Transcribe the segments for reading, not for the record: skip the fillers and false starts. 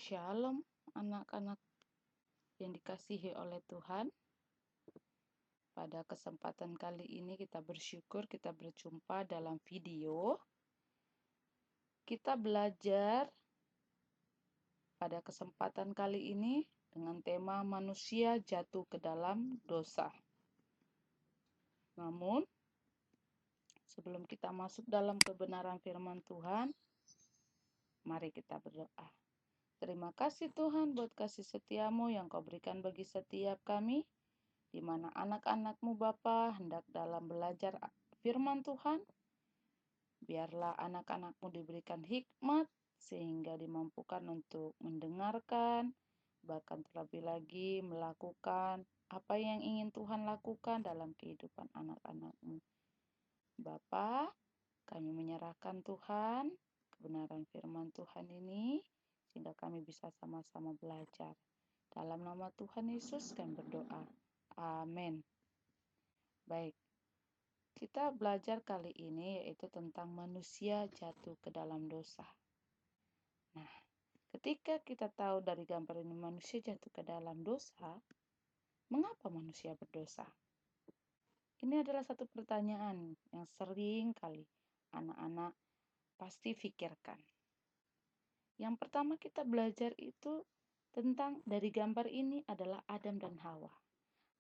Shalom anak-anak yang dikasihi oleh Tuhan. Pada kesempatan kali ini kita bersyukur kita berjumpa dalam video. Kita belajar pada kesempatan kali ini dengan tema manusia jatuh ke dalam dosa. Namun, sebelum kita masuk dalam kebenaran firman Tuhan, mari kita berdoa. Terima kasih Tuhan buat kasih setiamu yang kau berikan bagi setiap kami, di mana anak-anak-Mu Bapa hendak dalam belajar firman Tuhan. Biarlah anak-anak-Mu diberikan hikmat sehingga dimampukan untuk mendengarkan, bahkan terlebih lagi melakukan apa yang ingin Tuhan lakukan dalam kehidupan anak-anak-Mu. Bapa, kami menyerahkan Tuhan kebenaran firman Tuhan ini sehingga kami bisa sama-sama belajar. Dalam nama Tuhan Yesus kami berdoa. Amin. Baik, kita belajar kali ini yaitu tentang manusia jatuh ke dalam dosa. Nah, ketika kita tahu dari gambar ini manusia jatuh ke dalam dosa, mengapa manusia berdosa? Ini adalah satu pertanyaan yang sering kali anak-anak pasti pikirkan. Yang pertama kita belajar itu tentang dari gambar ini adalah Adam dan Hawa.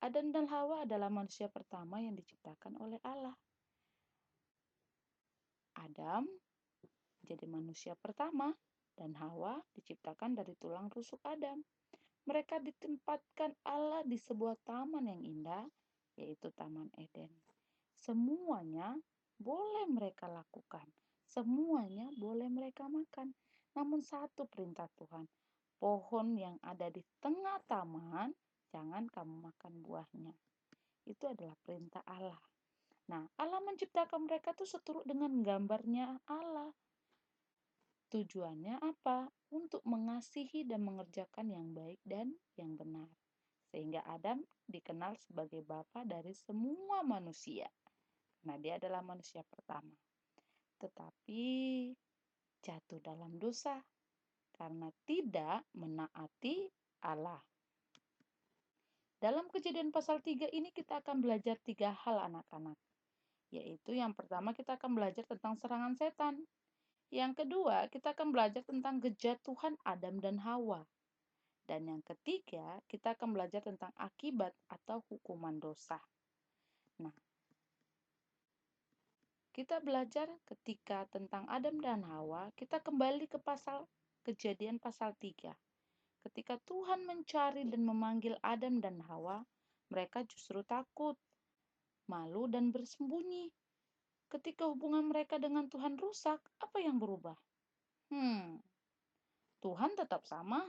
Adam dan Hawa adalah manusia pertama yang diciptakan oleh Allah. Adam jadi manusia pertama dan Hawa diciptakan dari tulang rusuk Adam. Mereka ditempatkan Allah di sebuah taman yang indah, yaitu Taman Eden. Semuanya boleh mereka lakukan, semuanya boleh mereka makan. Namun satu perintah Tuhan, pohon yang ada di tengah taman, jangan kamu makan buahnya. Itu adalah perintah Allah. Nah, Allah menciptakan mereka tuh seturut dengan gambarnya Allah. Tujuannya apa? Untuk mengasihi dan mengerjakan yang baik dan yang benar. Sehingga Adam dikenal sebagai bapa dari semua manusia. Karena dia adalah manusia pertama. Tetapi jatuh dalam dosa karena tidak menaati Allah. Dalam Kejadian pasal 3 ini kita akan belajar 3 hal anak-anak. Yaitu yang pertama kita akan belajar tentang serangan setan. Yang kedua, kita akan belajar tentang kejatuhan Adam dan Hawa. Dan yang ketiga, kita akan belajar tentang akibat atau hukuman dosa. Nah, kita belajar ketika tentang Adam dan Hawa, kita kembali ke Kejadian pasal 3. Ketika Tuhan mencari dan memanggil Adam dan Hawa, mereka justru takut, malu dan bersembunyi. Ketika hubungan mereka dengan Tuhan rusak, apa yang berubah? Tuhan tetap sama.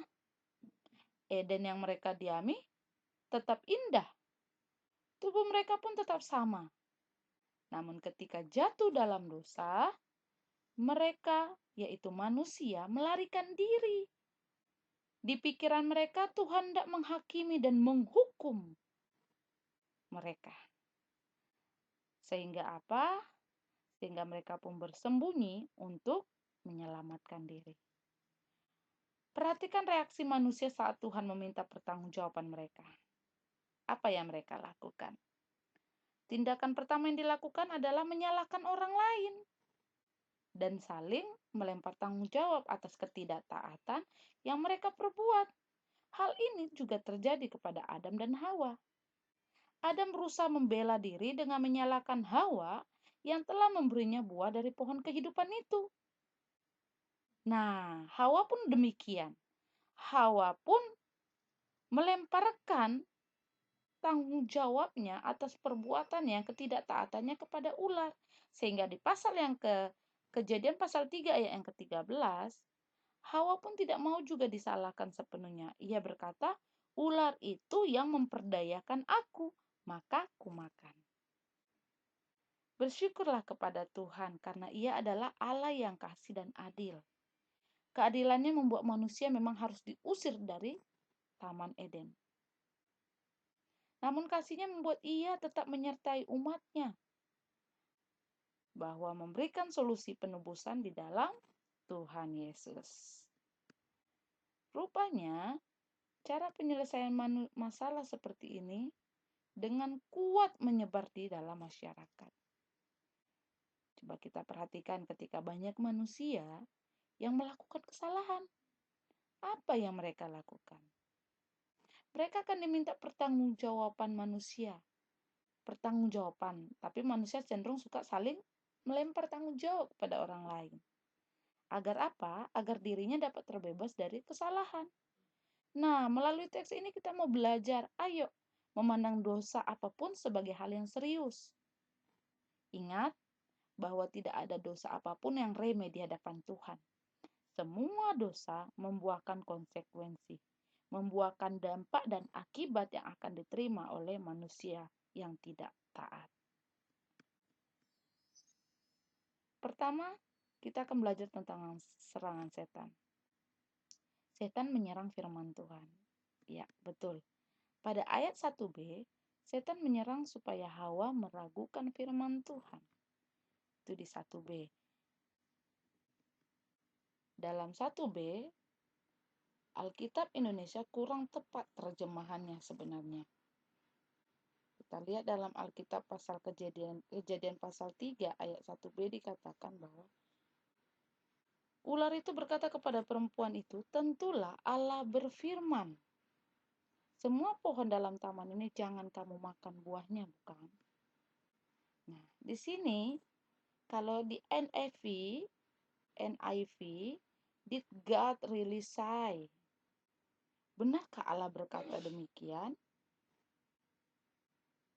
Eden yang mereka diami tetap indah. Tubuh mereka pun tetap sama. Namun ketika jatuh dalam dosa, mereka, yaitu manusia, melarikan diri. Di pikiran mereka, Tuhan tidak menghakimi dan menghukum mereka. Sehingga apa? Sehingga mereka pun bersembunyi untuk menyelamatkan diri. Perhatikan reaksi manusia saat Tuhan meminta pertanggungjawaban mereka. Apa yang mereka lakukan? Tindakan pertama yang dilakukan adalah menyalahkan orang lain dan saling melempar tanggung jawab atas ketidaktaatan yang mereka perbuat. Hal ini juga terjadi kepada Adam dan Hawa. Adam berusaha membela diri dengan menyalahkan Hawa yang telah memberinya buah dari pohon kehidupan itu. Nah, Hawa pun demikian. Hawa pun melemparkan tanggung jawabnya atas perbuatan yang ketidaktaatannya kepada ular. Sehingga di pasal yang Kejadian pasal 3 ayat yang ke-13, Hawa pun tidak mau juga disalahkan sepenuhnya. Ia berkata, ular itu yang memperdayakan aku, maka kumakan. Bersyukurlah kepada Tuhan karena Ia adalah Allah yang kasih dan adil. Keadilannya membuat manusia memang harus diusir dari Taman Eden. Namun kasihnya membuat Ia tetap menyertai umatnya, bahwa memberikan solusi penebusan di dalam Tuhan Yesus. Rupanya, cara penyelesaian masalah seperti ini dengan kuat menyebar di dalam masyarakat. Coba kita perhatikan ketika banyak manusia yang melakukan kesalahan. Apa yang mereka lakukan? Mereka akan diminta pertanggungjawaban manusia. Pertanggungjawaban, tapi manusia cenderung suka saling melempar tanggung jawab kepada orang lain. Agar apa? Agar dirinya dapat terbebas dari kesalahan. Nah, melalui teks ini kita mau belajar, ayo memandang dosa apapun sebagai hal yang serius. Ingat bahwa tidak ada dosa apapun yang remeh di hadapan Tuhan. Semua dosa membuahkan konsekuensi, membuahkan dampak dan akibat yang akan diterima oleh manusia yang tidak taat. Pertama, kita akan belajar tentang serangan setan. Setan menyerang firman Tuhan. Ya, betul. Pada ayat 1b, setan menyerang supaya Hawa meragukan firman Tuhan. Itu di 1b. Dalam 1b, Alkitab Indonesia kurang tepat terjemahannya sebenarnya. Kita lihat dalam Alkitab pasal Kejadian pasal 3 ayat 1b dikatakan bahwa ular itu berkata kepada perempuan itu, "Tentulah Allah berfirman, semua pohon dalam taman ini jangan kamu makan buahnya, bukan?" Nah, di sini kalau di NIV, did God really say? Benarkah Allah berkata demikian?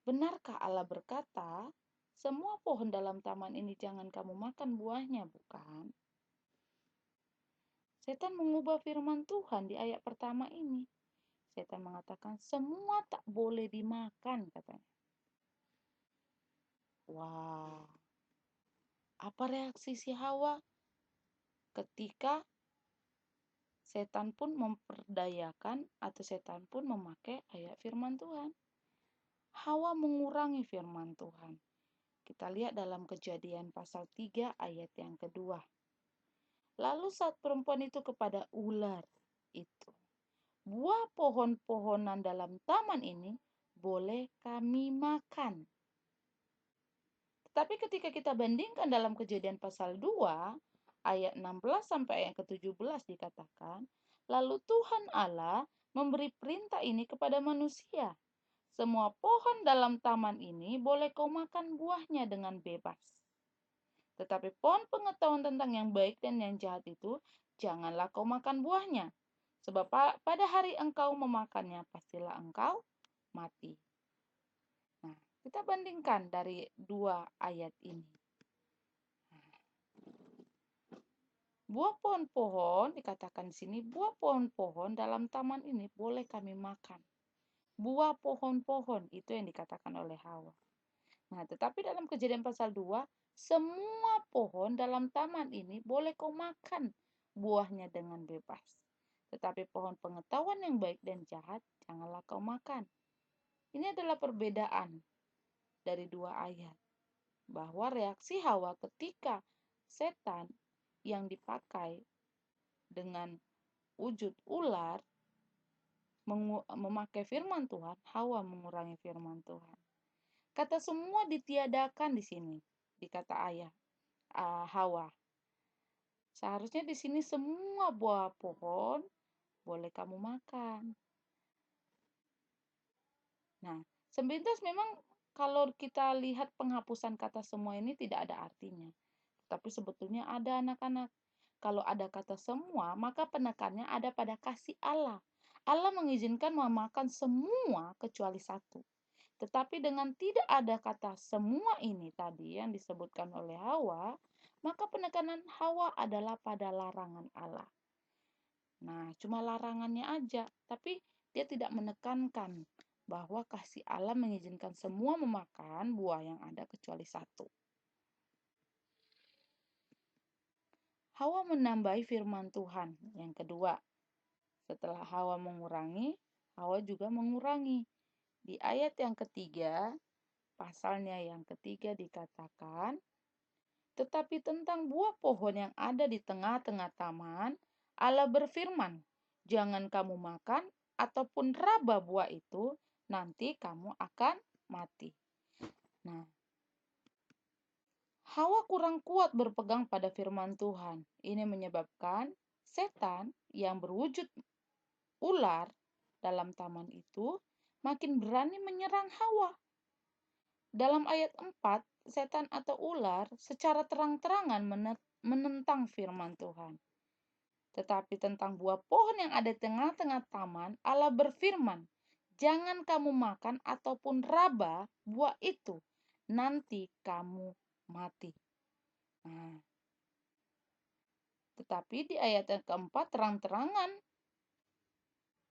Benarkah Allah berkata, semua pohon dalam taman ini jangan kamu makan buahnya, bukan? Setan mengubah firman Tuhan di ayat pertama ini. Setan mengatakan, semua tak boleh dimakan, katanya. Wah, apa reaksi si Hawa ketika setan pun memperdayakan atau setan pun memakai ayat firman Tuhan? Hawa mengurangi firman Tuhan. Kita lihat dalam Kejadian pasal 3 ayat yang kedua. Lalu saat perempuan itu kepada ular itu, buah pohon-pohonan dalam taman ini boleh kami makan. Tetapi ketika kita bandingkan dalam Kejadian pasal 2 ayat 16 sampai ayat ke-17 dikatakan, lalu Tuhan Allah memberi perintah ini kepada manusia. Semua pohon dalam taman ini boleh kau makan buahnya dengan bebas. Tetapi pohon pengetahuan tentang yang baik dan yang jahat itu, janganlah kau makan buahnya. Sebab pada hari engkau memakannya, pastilah engkau mati. Nah, kita bandingkan dari dua ayat ini. Buah pohon-pohon, dikatakan di sini, buah pohon-pohon dalam taman ini boleh kami makan. Buah pohon-pohon, itu yang dikatakan oleh Hawa. Nah, tetapi dalam Kejadian pasal 2, semua pohon dalam taman ini boleh kau makan buahnya dengan bebas. Tetapi pohon pengetahuan yang baik dan jahat, janganlah kau makan. Ini adalah perbedaan dari dua ayat. Bahwa reaksi Hawa ketika setan yang dipakai dengan wujud ular memakai firman Tuhan, Hawa mengurangi firman Tuhan. Kata semua ditiadakan di sini, di kata ayah Hawa. Seharusnya di sini semua buah pohon boleh kamu makan. Nah, sepintas memang kalau kita lihat penghapusan kata semua ini tidak ada artinya. Tapi sebetulnya ada anak-anak. Kalau ada kata semua, maka penekannya ada pada kasih Allah. Allah mengizinkan memakan semua kecuali satu. Tetapi dengan tidak ada kata semua ini tadi yang disebutkan oleh Hawa, maka penekanan Hawa adalah pada larangan Allah. Nah, cuma larangannya aja, tapi dia tidak menekankan bahwa kasih Allah mengizinkan semua memakan buah yang ada kecuali satu. Hawa menambahi firman Tuhan. Yang kedua, setelah Hawa mengurangi, Hawa juga mengurangi. Di ayat yang ketiga, pasalnya yang ketiga dikatakan, tetapi tentang buah pohon yang ada di tengah-tengah taman, Allah berfirman, jangan kamu makan ataupun raba buah itu, nanti kamu akan mati. Nah, Hawa kurang kuat berpegang pada firman Tuhan. Ini menyebabkan setan yang berwujud ular dalam taman itu makin berani menyerang Hawa. Dalam ayat 4, setan atau ular secara terang-terangan menentang firman Tuhan. Tetapi tentang buah pohon yang ada di tengah-tengah taman, Allah berfirman, "Jangan kamu makan ataupun raba buah itu, nanti kamu mati." Nah, tetapi di ayat yang keempat terang-terangan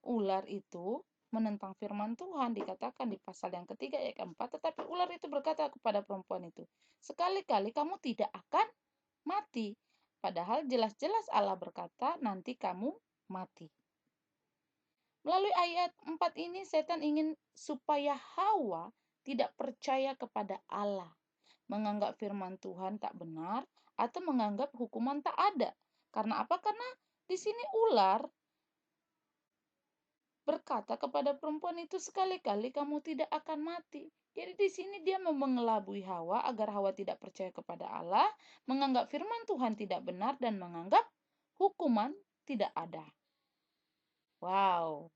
ular itu menentang firman Tuhan, dikatakan di pasal yang ketiga ayat keempat, tetapi ular itu berkata kepada perempuan itu, "Sekali-kali kamu tidak akan mati." Padahal jelas-jelas Allah berkata, nanti kamu mati. Melalui ayat 4 ini, setan ingin supaya Hawa tidak percaya kepada Allah, menganggap firman Tuhan tak benar, atau menganggap hukuman tak ada. Karena apa? Karena di sini ular berkata kepada perempuan itu, "Sekali-kali kamu tidak akan mati." Jadi di sini dia mengelabui Hawa agar Hawa tidak percaya kepada Allah, menganggap firman Tuhan tidak benar, dan menganggap hukuman tidak ada. Wow,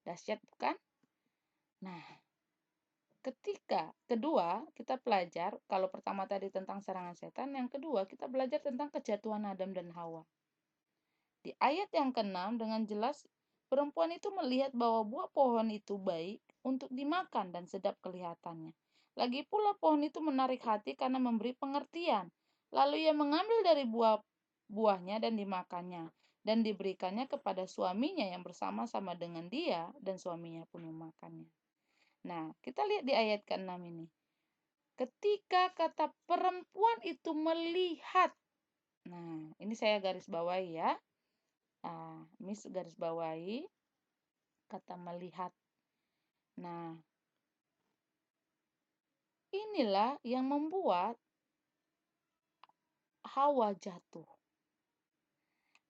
dahsyat bukan? Nah, kedua kita belajar, kalau pertama tadi tentang serangan setan, yang kedua kita belajar tentang kejatuhan Adam dan Hawa. Di ayat yang ke-6 dengan jelas perempuan itu melihat bahwa buah pohon itu baik untuk dimakan dan sedap kelihatannya. Lagi pula pohon itu menarik hati karena memberi pengertian. Lalu ia mengambil dari buahnya dan dimakannya, dan diberikannya kepada suaminya yang bersama-sama dengan dia, dan suaminya pun memakannya. Nah, kita lihat di ayat ke-6 ini. Ketika kata perempuan itu melihat. Nah, ini saya garis bawahi ya. Miss garis bawahi kata melihat. Nah, inilah yang membuat Hawa jatuh.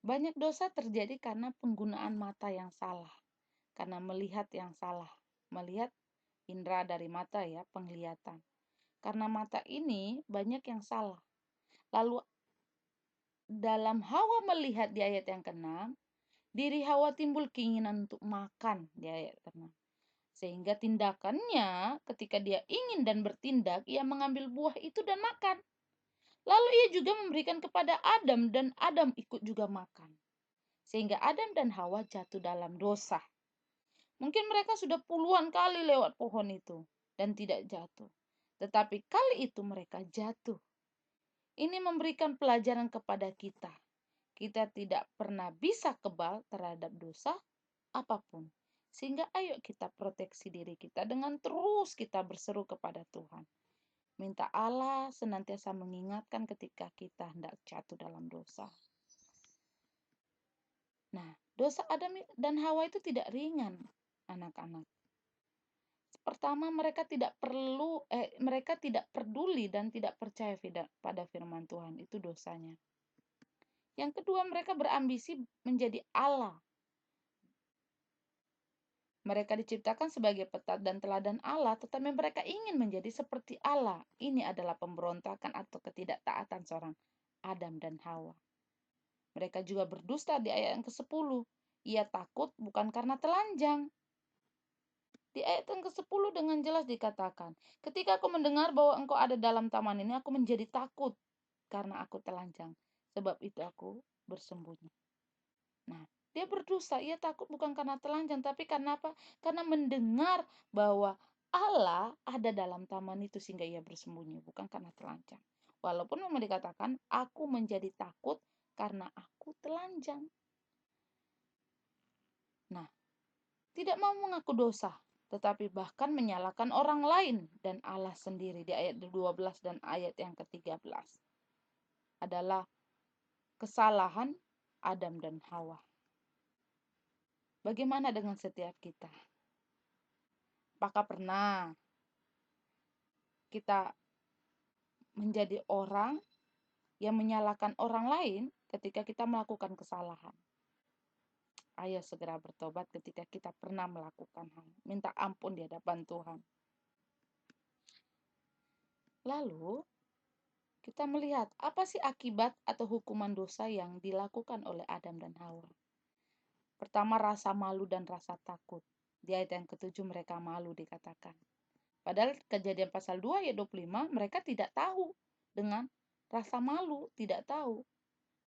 Banyak dosa terjadi karena penggunaan mata yang salah, karena melihat yang salah. Melihat indera dari mata ya, penglihatan. Karena mata ini banyak yang salah. Lalu dalam Hawa melihat di ayat yang ke-6, diri Hawa timbul keinginan untuk makan di ayat ke-6. Sehingga tindakannya ketika dia ingin dan bertindak, ia mengambil buah itu dan makan. Lalu ia juga memberikan kepada Adam dan Adam ikut juga makan. Sehingga Adam dan Hawa jatuh dalam dosa. Mungkin mereka sudah puluhan kali lewat pohon itu dan tidak jatuh. Tetapi kali itu mereka jatuh. Ini memberikan pelajaran kepada kita. Kita tidak pernah bisa kebal terhadap dosa apapun. Sehingga ayo kita proteksi diri kita dengan terus kita berseru kepada Tuhan. Minta Allah senantiasa mengingatkan ketika kita hendak jatuh dalam dosa. Nah, dosa Adam dan Hawa itu tidak ringan, anak-anak. Pertama, mereka tidak peduli dan tidak percaya pada firman Tuhan. Itu dosanya. Yang kedua, mereka berambisi menjadi Allah. Mereka diciptakan sebagai petat dan teladan Allah, tetapi mereka ingin menjadi seperti Allah. Ini adalah pemberontakan atau ketidaktaatan seorang Adam dan Hawa. Mereka juga berdusta di ayat yang ke-10. Ia takut bukan karena telanjang. Di ayat yang ke-10 dengan jelas dikatakan, "Ketika aku mendengar bahwa engkau ada dalam taman ini, aku menjadi takut karena aku telanjang. Sebab itu aku bersembunyi." Nah, dia berdosa, ia takut bukan karena telanjang, tapi karena apa? Karena mendengar bahwa Allah ada dalam taman itu sehingga ia bersembunyi, bukan karena telanjang. Walaupun memang dikatakan, aku menjadi takut karena aku telanjang. Nah, tidak mau mengaku dosa, tetapi bahkan menyalahkan orang lain dan Allah sendiri di ayat 12 dan ayat yang ke-13. Adalah kesalahan Adam dan Hawa. Bagaimana dengan setiap kita? Apakah pernah kita menjadi orang yang menyalahkan orang lain ketika kita melakukan kesalahan? Ayo segera bertobat ketika kita pernah melakukan hal. Minta ampun di hadapan Tuhan. Lalu, kita melihat apa sih akibat atau hukuman dosa yang dilakukan oleh Adam dan Hawa. Pertama, rasa malu dan rasa takut. Di ayat yang ke-7 mereka malu dikatakan. Padahal Kejadian pasal 2 ayat 25 mereka tidak tahu dengan rasa malu, tidak tahu.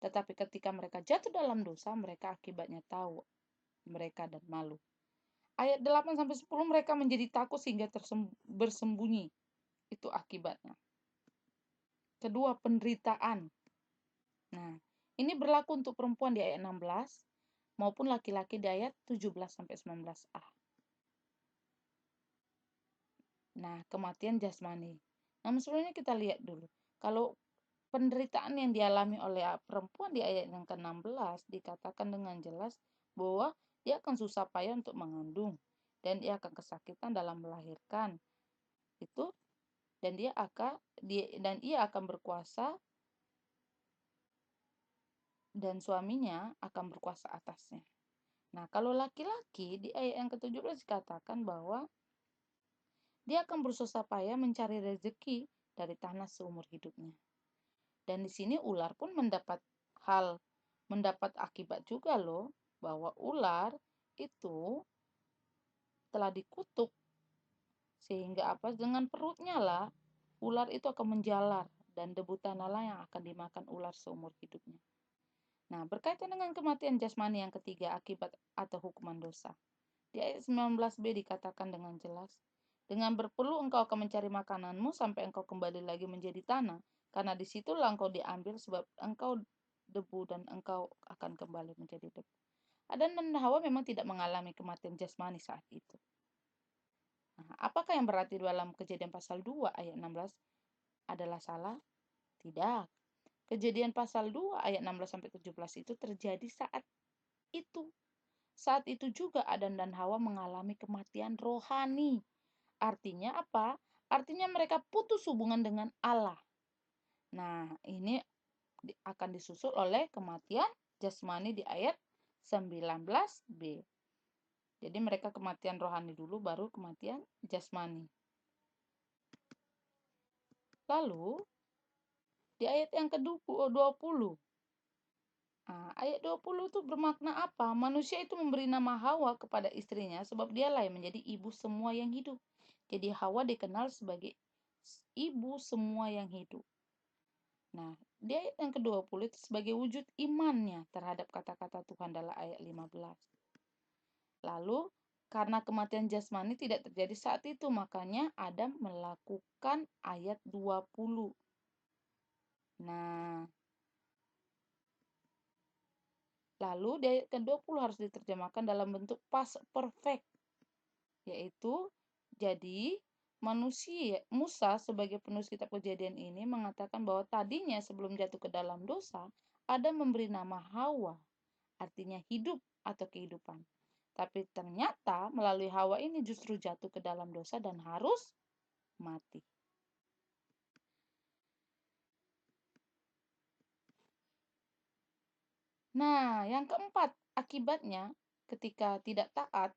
Tetapi ketika mereka jatuh dalam dosa, mereka akibatnya tahu mereka dan malu. Ayat 8-10 mereka menjadi takut sehingga bersembunyi. Itu akibatnya. Kedua, penderitaan. Nah, ini berlaku untuk perempuan di ayat 16 maupun laki-laki di ayat 17-19a. Nah, kematian jasmani. Nah, sebelumnya kita lihat dulu. Kalau penderitaan yang dialami oleh perempuan di ayat yang ke-16 dikatakan dengan jelas bahwa dia akan susah payah untuk mengandung dan ia akan kesakitan dalam melahirkan. Itu dan ia akan berkuasa dan suaminya akan berkuasa atasnya. Nah, kalau laki-laki di ayat yang ke-17 dikatakan bahwa dia akan bersusah payah mencari rezeki dari tanah seumur hidupnya. Dan di sini ular pun mendapat akibat juga loh, bahwa ular itu telah dikutuk sehingga apa? Dengan perutnya lah ular itu akan menjalar dan debu tanah lah yang akan dimakan ular seumur hidupnya. Nah, berkaitan dengan kematian jasmani yang ketiga akibat atau hukuman dosa. Di ayat 19b dikatakan dengan jelas, dengan berpeluh engkau akan mencari makananmu sampai engkau kembali lagi menjadi tanah, karena disitulah engkau diambil sebab engkau debu dan engkau akan kembali menjadi debu. Adam dan Hawa memang tidak mengalami kematian jasmani saat itu. Nah, apakah yang berarti dalam Kejadian pasal 2 ayat 16 adalah salah? Tidak. Kejadian pasal 2 ayat 16-17 itu terjadi saat itu. Saat itu juga Adam dan Hawa mengalami kematian rohani. Artinya apa? Artinya mereka putus hubungan dengan Allah. Nah, ini akan disusul oleh kematian jasmani di ayat 19b. Jadi mereka kematian rohani dulu, baru kematian jasmani. Lalu, di ayat yang ke-20, ayat 20 itu bermakna apa? Manusia itu memberi nama Hawa kepada istrinya sebab dialah yang menjadi ibu semua yang hidup. Jadi Hawa dikenal sebagai ibu semua yang hidup. Nah, di ayat yang ke-20 itu sebagai wujud imannya terhadap kata-kata Tuhan dalam ayat 15. Lalu, karena kematian jasmani tidak terjadi saat itu, makanya Adam melakukan ayat 20. Nah, lalu di ayat ke-20 harus diterjemahkan dalam bentuk past perfect, yaitu jadi Musa sebagai penulis kitab Kejadian ini mengatakan bahwa tadinya sebelum jatuh ke dalam dosa, Adam memberi nama Hawa, artinya hidup atau kehidupan. Tapi ternyata melalui Hawa ini justru jatuh ke dalam dosa dan harus mati. Nah, yang keempat, akibatnya ketika tidak taat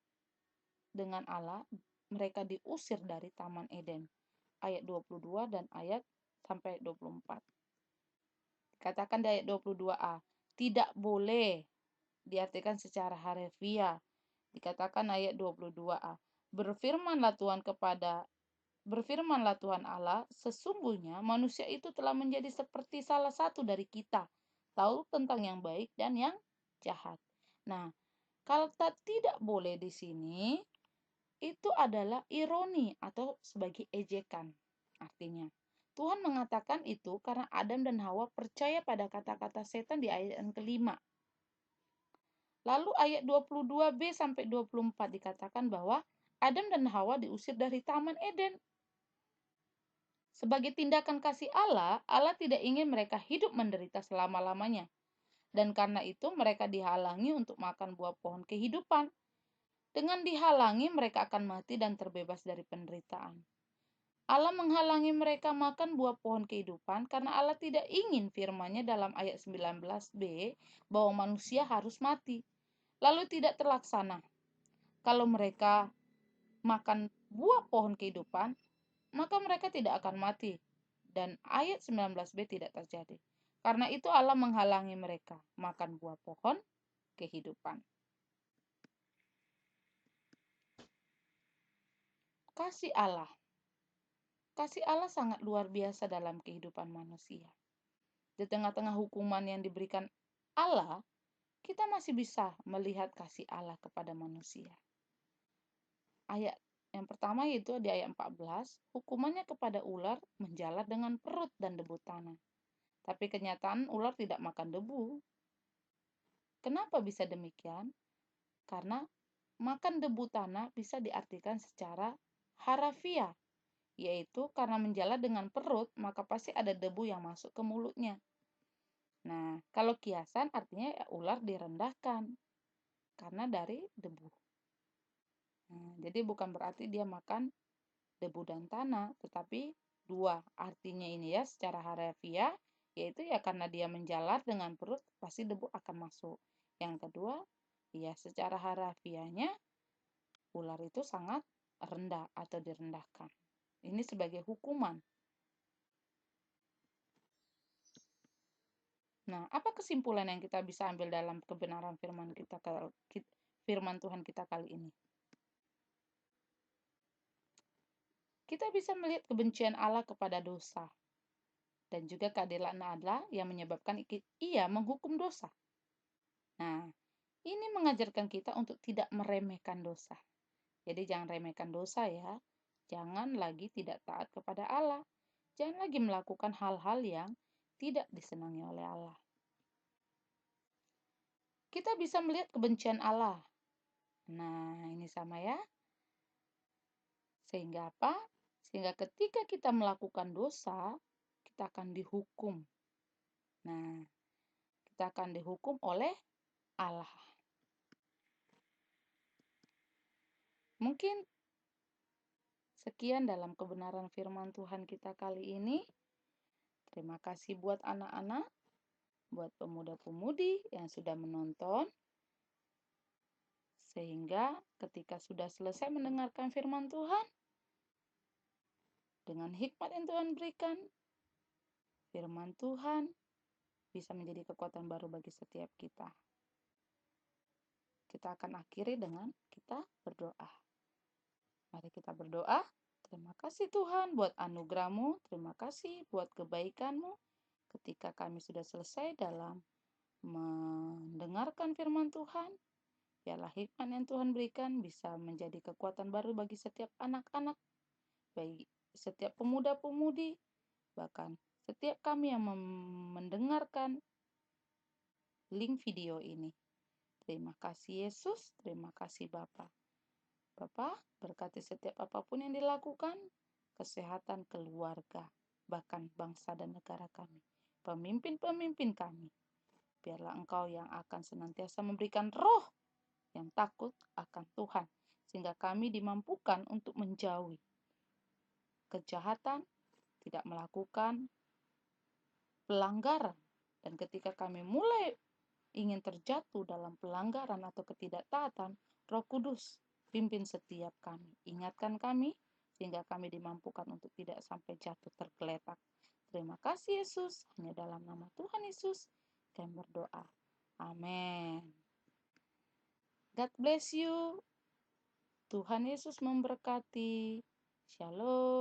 dengan Allah, mereka diusir dari Taman Eden. Ayat 22 dan ayat sampai 24. Katakan di ayat 22a, tidak boleh diartikan secara harfiah. Dikatakan ayat 22a, berfirmanlah Tuhan Allah, sesungguhnya manusia itu telah menjadi seperti salah satu dari kita, tahu tentang yang baik dan yang jahat. Nah, kalau tidak boleh di sini, itu adalah ironi atau sebagai ejekan. Artinya, Tuhan mengatakan itu karena Adam dan Hawa percaya pada kata-kata setan di ayat yang kelima. Lalu ayat 22b sampai 24 dikatakan bahwa Adam dan Hawa diusir dari Taman Eden. Sebagai tindakan kasih Allah, Allah tidak ingin mereka hidup menderita selama-lamanya. Dan karena itu mereka dihalangi untuk makan buah pohon kehidupan. Dengan dihalangi, mereka akan mati dan terbebas dari penderitaan. Allah menghalangi mereka makan buah pohon kehidupan karena Allah tidak ingin firman-Nya dalam ayat 19b bahwa manusia harus mati. lalu tidak terlaksana. Kalau mereka makan buah pohon kehidupan, maka mereka tidak akan mati. Dan ayat 19b tidak terjadi. Karena itu Allah menghalangi mereka makan buah pohon kehidupan. Kasih Allah. Kasih Allah sangat luar biasa dalam kehidupan manusia. Di tengah-tengah hukuman yang diberikan Allah, kita masih bisa melihat kasih Allah kepada manusia. Ayat yang pertama yaitu di ayat 14, hukumannya kepada ular menjalar dengan perut dan debu tanah. Tapi kenyataan ular tidak makan debu. Kenapa bisa demikian? Karena makan debu tanah bisa diartikan secara harafiah, yaitu karena menjalar dengan perut, maka pasti ada debu yang masuk ke mulutnya. Nah, kalau kiasan artinya ular direndahkan karena dari debu. Nah, jadi bukan berarti dia makan debu dan tanah, tetapi dua artinya ini ya secara harafiah, yaitu ya karena dia menjalar dengan perut pasti debu akan masuk. Yang kedua, ya secara harafiahnya ular itu sangat rendah atau direndahkan. Ini sebagai hukuman. Nah, apa kesimpulan yang kita bisa ambil dalam kebenaran firman Tuhan kita kali ini? Kita bisa melihat kebencian Allah kepada dosa dan juga keadilan Allah yang menyebabkan ia menghukum dosa. Nah, ini mengajarkan kita untuk tidak meremehkan dosa. Jadi jangan remehkan dosa ya. Jangan lagi tidak taat kepada Allah. Jangan lagi melakukan hal-hal yang tidak disenangi oleh Allah. Kita bisa melihat kebencian Allah. Nah, ini sama ya. Sehingga apa? Sehingga ketika kita melakukan dosa, kita akan dihukum. Nah, kita akan dihukum oleh Allah. Mungkin sekian dalam kebenaran firman Tuhan kita kali ini. Terima kasih buat anak-anak, buat pemuda-pemudi yang sudah menonton. Sehingga ketika sudah selesai mendengarkan firman Tuhan, dengan hikmat yang Tuhan berikan, firman Tuhan bisa menjadi kekuatan baru bagi setiap kita. Kita akan akhiri dengan kita berdoa. Mari kita berdoa. Terima kasih Tuhan buat anugerah-Mu, terima kasih buat kebaikan-Mu. Ketika kami sudah selesai dalam mendengarkan firman Tuhan, biarlah hikmat yang Tuhan berikan bisa menjadi kekuatan baru bagi setiap anak-anak, bagi setiap pemuda-pemudi, bahkan setiap kami yang mendengarkan link video ini. Terima kasih Yesus, terima kasih Bapa. Bapa, berkati setiap apapun yang dilakukan, kesehatan keluarga, bahkan bangsa dan negara kami, pemimpin-pemimpin kami. Biarlah Engkau yang akan senantiasa memberikan roh yang takut akan Tuhan, sehingga kami dimampukan untuk menjauhi kejahatan, tidak melakukan pelanggaran. Dan ketika kami mulai ingin terjatuh dalam pelanggaran atau ketidaktaatan, Roh Kudus pimpin setiap kami, ingatkan kami, sehingga kami dimampukan untuk tidak sampai jatuh tergeletak. Terima kasih Yesus, hanya dalam nama Tuhan Yesus kami berdoa. Amin. God bless you. Tuhan Yesus memberkati. Shalom.